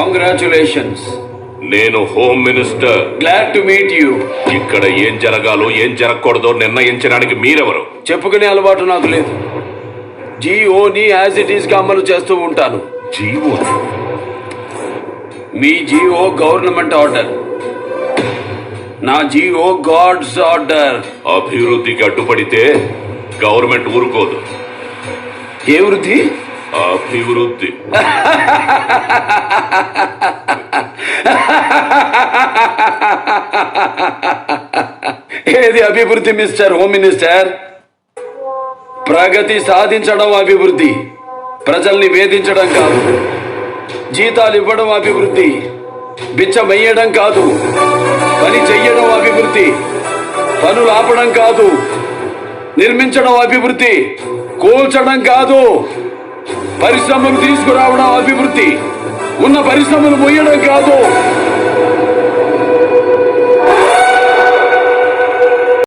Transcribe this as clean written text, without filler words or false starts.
Congratulations. నేను home minister. Glad to meet you. ఇక్కడ ఏం జరగాలో ఏం జరగకూడదో నిర్ణయించడానికి మీరెవరు? చెప్పుకునే అలవాటు నాకు లేదు. జీఓని యాజ్ ఇట్ ఈస్ గా అమలు చేస్తూ ఉంటాను. జీవో? మీ జీఓ గవర్నమెంట్ ఆర్డర్, నా జీఓ గాడ్స్ ఆర్డర్. అభివృద్ధికి అడ్డుపడితే గవర్నమెంట్ ఊరుకోదు. ఏ వృద్ధి? అభివృద్ధి. ఏది అభివృద్ధి మిస్టర్ హోమ్ మినిస్టర్? ప్రగతి సాధించడం అభివృద్ధి, ప్రజల్ని వేధించడం కాదు. జీతాలు ఇవ్వడం అభివృద్ధి, బిచ్చమయ్యడం కాదు. పని చెయ్యడం అభివృద్ధి, పనులు ఆపడం కాదు. నిర్మించడం అభివృద్ధి, కూల్చడం కాదు. పరిశ్రమలు తీసుకురావడం అభివృద్ధి, ఉన్న పరిశ్రమలు మొయ్యడం కాదు.